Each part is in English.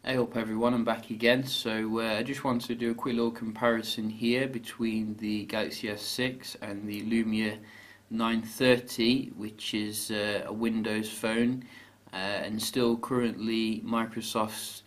Hey up everyone, I'm back again. So I just want to do a quick little comparison here between the Galaxy S6 and the Lumia 930, which is a Windows phone and still currently Microsoft's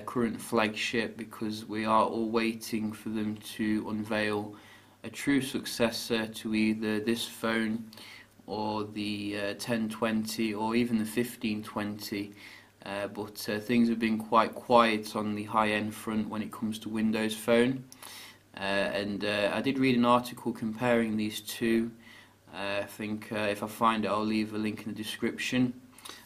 current flagship, because we are all waiting for them to unveil a true successor to either this phone or the 1020 or even the 1520. But things have been quite quiet on the high-end front when it comes to Windows Phone. I did read an article comparing these two. I think if I find it, I'll leave a link in the description.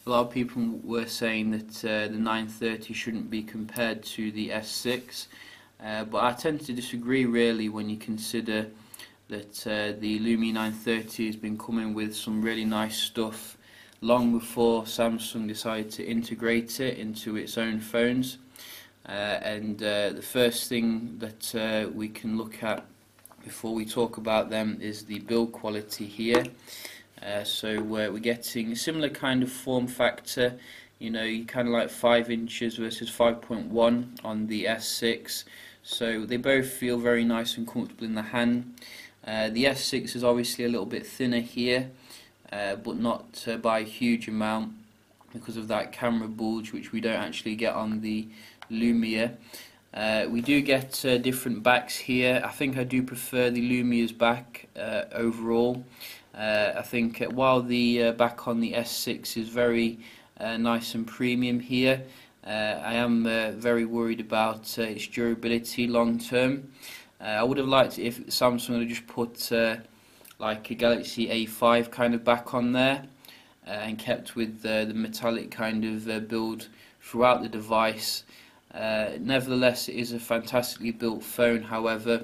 A lot of people were saying that the 930 shouldn't be compared to the S6, but I tend to disagree really when you consider that the Lumia 930 has been coming with some really nice stuff long before Samsung decided to integrate it into its own phones. The first thing that we can look at before we talk about them is the build quality here. We're getting a similar kind of form factor. You know, you kind of like 5 inches versus 5.1 on the S6. So they both feel very nice and comfortable in the hand. The S6 is obviously a little bit thinner here, but not by a huge amount because of that camera bulge, which we don't actually get on the Lumia. We do get different backs here. I think I do prefer the Lumia's back overall. I think while the back on the S6 is very nice and premium here, I am very worried about its durability long term. I would have liked it if Samsung had just put like a Galaxy A5 kind of back on there and kept with the metallic kind of build throughout the device. Nevertheless, it is a fantastically built phone. However,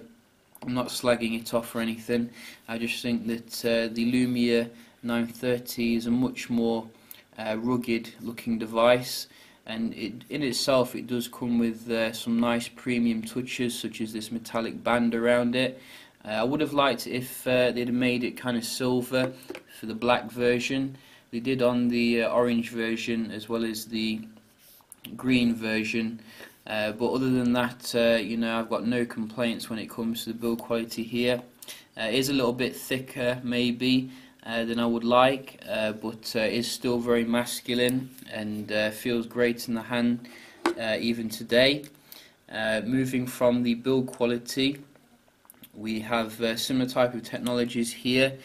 I'm not slagging it off or anything. I just think that the Lumia 930 is a much more rugged looking device, and in itself it does come with some nice premium touches, such as this metallic band around it. I would have liked if they'd have made it kind of silver for the black version. They did on the orange version as well as the green version. But other than that, you know, I've got no complaints when it comes to the build quality here. It is a little bit thicker maybe than I would like, but it is still very masculine and feels great in the hand even today. Moving from the build quality, we have similar type of technologies here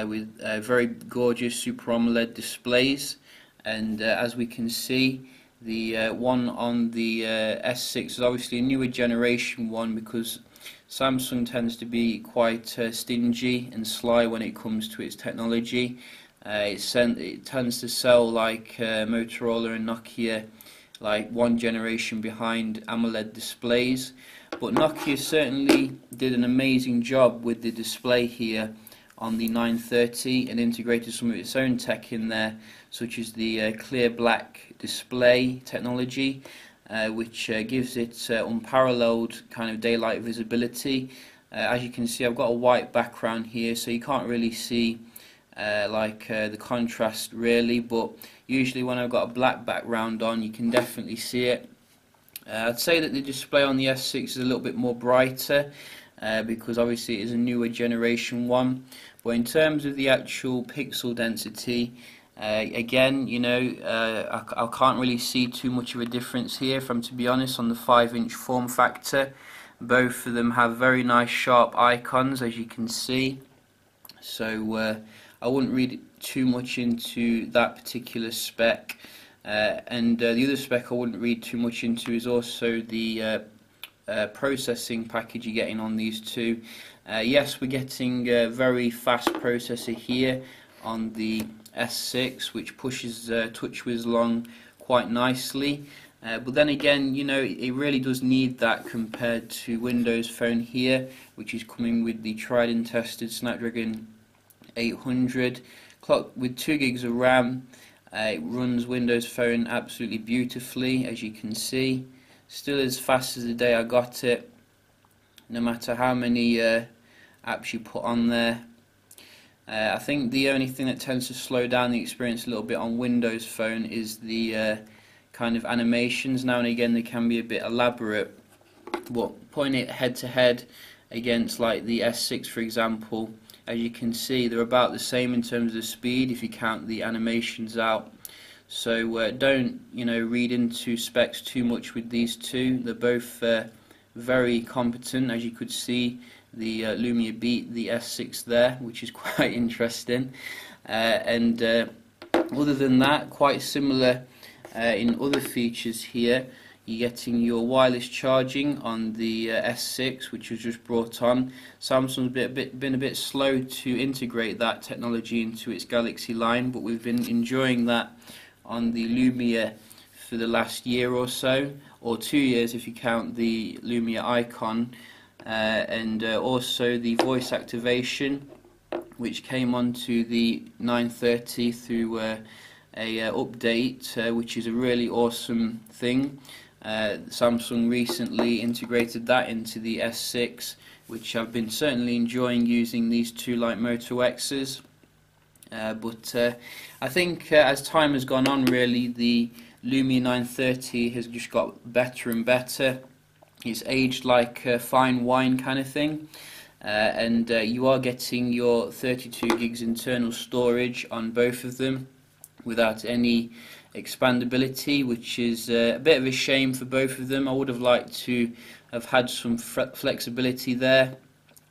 with very gorgeous Super AMOLED displays, and as we can see, the one on the S6 is obviously a newer generation one, because Samsung tends to be quite stingy and sly when it comes to its technology. It tends to sell like Motorola and Nokia, like one generation behind AMOLED displays. But Nokia certainly did an amazing job with the display here on the 930 and integrated some of its own tech in there, such as the clear black display technology, which gives it unparalleled kind of daylight visibility. As you can see, I've got a white background here, so you can't really see the contrast really, but usually when I've got a black background on, you can definitely see it. I'd say that the display on the S6 is a little bit more brighter because obviously it is a newer generation one. But in terms of the actual pixel density, again, you know, I can't really see too much of a difference here, if I'm to be honest, on the 5-inch form factor. Both of them have very nice sharp icons, as you can see. So I wouldn't read too much into that particular spec. The other spec I wouldn't read too much into is also the processing package you're getting on these two. Yes, we're getting a very fast processor here on the S6, which pushes TouchWiz along quite nicely. But then again, you know, it really does need that compared to Windows Phone here, which is coming with the tried and tested Snapdragon 800 clock with 2 gigs of RAM. It runs Windows Phone absolutely beautifully, as you can see. Still as fast as the day I got it, no matter how many apps you put on there. I think the only thing that tends to slow down the experience a little bit on Windows Phone is the kind of animations. Now and again they can be a bit elaborate, but putting it head to head against like the S6 for example, as you can see they're about the same in terms of speed if you count the animations out. So don't read into specs too much with these two. They're both very competent. As you could see, the Lumia beat the S6 there, which is quite interesting. And other than that, quite similar in other features here. You're getting your wireless charging on the S6, which was just brought on. Samsung's been a bit slow to integrate that technology into its Galaxy line, but we've been enjoying that on the Lumia for the last year or so, or 2 years if you count the Lumia icon, and also the voice activation, which came onto the 930 through a update, which is a really awesome thing. Samsung recently integrated that into the S6, which I've been certainly enjoying using these two Light Moto X's. But I think as time has gone on, really, the Lumia 930 has just got better and better. It's aged like fine wine kind of thing. And you are getting your 32 gigs internal storage on both of them without any expandability, which is a bit of a shame for both of them. I would have liked to have had some flexibility there,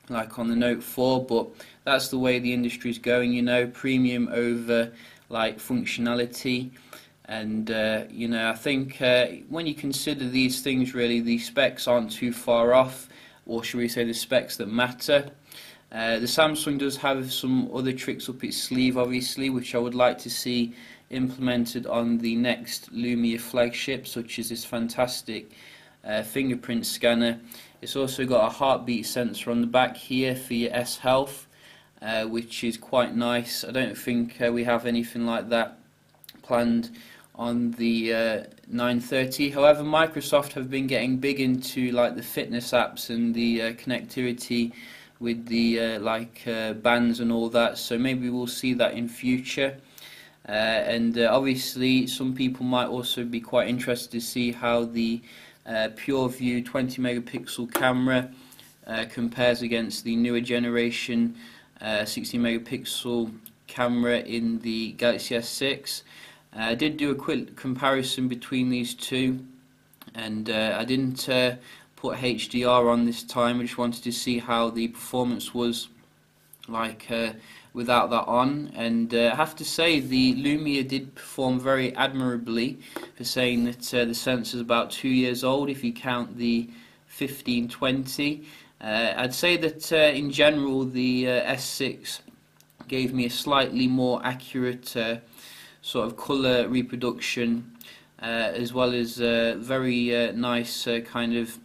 like on the Note 4, but that's the way the industry is going, premium over like functionality. And I think when you consider these things, really the specs aren't too far off, or should we say the specs that matter. The Samsung does have some other tricks up its sleeve, obviously, which I would like to see implemented on the next Lumia flagship, such as this fantastic fingerprint scanner. It's also got a heartbeat sensor on the back here for your S Health, which is quite nice. I don't think we have anything like that planned on the 930. However, Microsoft have been getting big into like the fitness apps and the connectivity with the bands and all that, so maybe we'll see that in future. And obviously some people might also be quite interested to see how the PureView 20 megapixel camera compares against the newer generation 60 megapixel camera in the Galaxy S6. I did do a quick comparison between these two, and I didn't put HDR on this time. I just wanted to see how the performance was like without that on, and I have to say the Lumia did perform very admirably, for saying that the sensor is about 2 years old if you count the 1520. I'd say that in general the S6 gave me a slightly more accurate sort of colour reproduction, as well as very nice kind of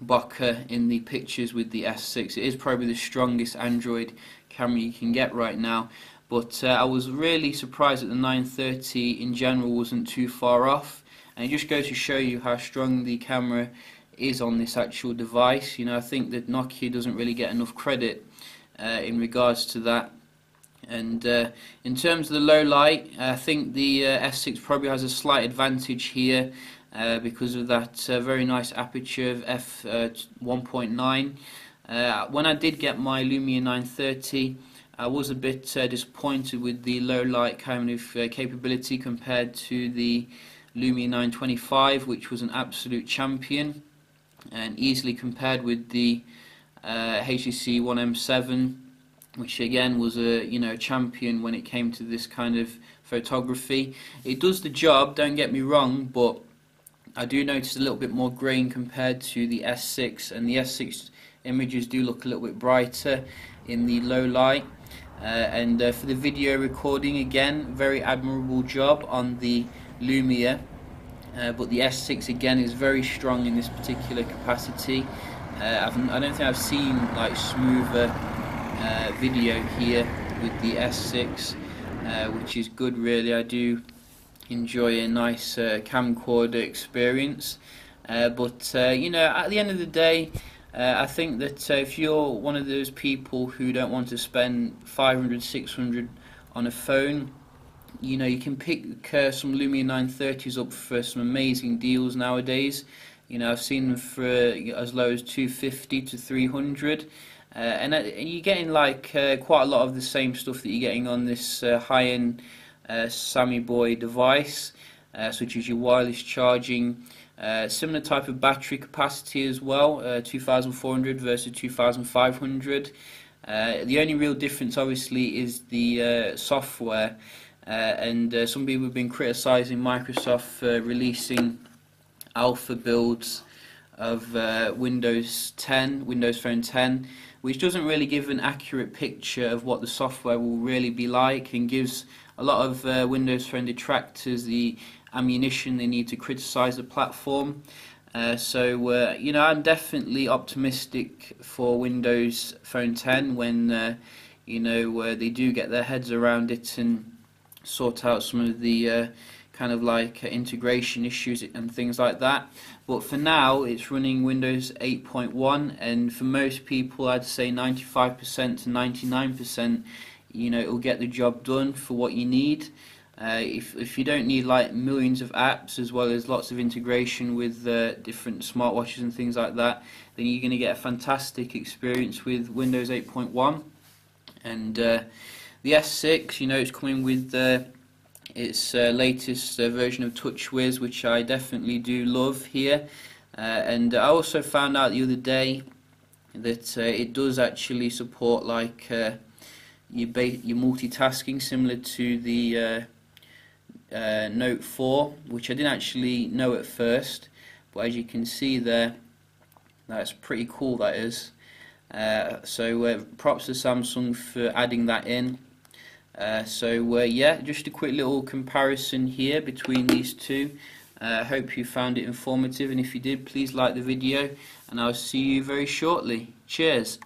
bokeh in the pictures with the S6. It is probably the strongest Android camera you can get right now, but I was really surprised that the 930 in general wasn't too far off, and it just goes to show you how strong the camera is on this actual device. I think that Nokia doesn't really get enough credit in regards to that. And in terms of the low light, I think the S6 probably has a slight advantage here because of that very nice aperture of f1.9. When I did get my Lumia 930, I was a bit disappointed with the low light kind of capability compared to the Lumia 925, which was an absolute champion, and easily compared with the HTC One M7, which again was a champion when it came to this kind of photography. It does the job, don't get me wrong, but I do notice a little bit more grain compared to the S6, and the S6 images do look a little bit brighter in the low light. And for the video recording, again, very admirable job on the Lumia, but the S6 again is very strong in this particular capacity. I don't think I've seen like smoother video here with the S6, which is good really. I do enjoy a nice camcorder experience, but at the end of the day, I think that if you're one of those people who don't want to spend 500, 600 on a phone, you know, you can pick some Lumia 930s up for some amazing deals nowadays. You know, I've seen them for as low as 250 to 300, and you're getting like quite a lot of the same stuff that you're getting on this high-end Sammy Boy device, such as your wireless charging, similar type of battery capacity as well, 2,400 versus 2,500. The only real difference, obviously, is the software, and some people have been criticising Microsoft for releasing alpha builds of Windows Phone 10, which doesn't really give an accurate picture of what the software will really be like, and gives a lot of Windows Phone detractors the ammunition they need to criticise the platform. You know, I'm definitely optimistic for Windows Phone 10 when you know, they do get their heads around it and sort out some of the kind of like integration issues and things like that. But for now, it's running Windows 8.1, and for most people, I'd say 95% to 99%, you know, it'll get the job done for what you need. If you don't need like millions of apps as well as lots of integration with different smartwatches and things like that, then you're going to get a fantastic experience with Windows 8.1. And the S6, you know, it's coming with its latest version of TouchWiz, which I definitely do love here. And I also found out the other day that it does actually support like your multitasking, similar to the Note 4, which I didn't actually know at first, but as you can see there, that's pretty cool, that is. Props to Samsung for adding that in. Yeah, just a quick little comparison here between these two. Hope you found it informative, and if you did, please like the video, and I'll see you very shortly. Cheers.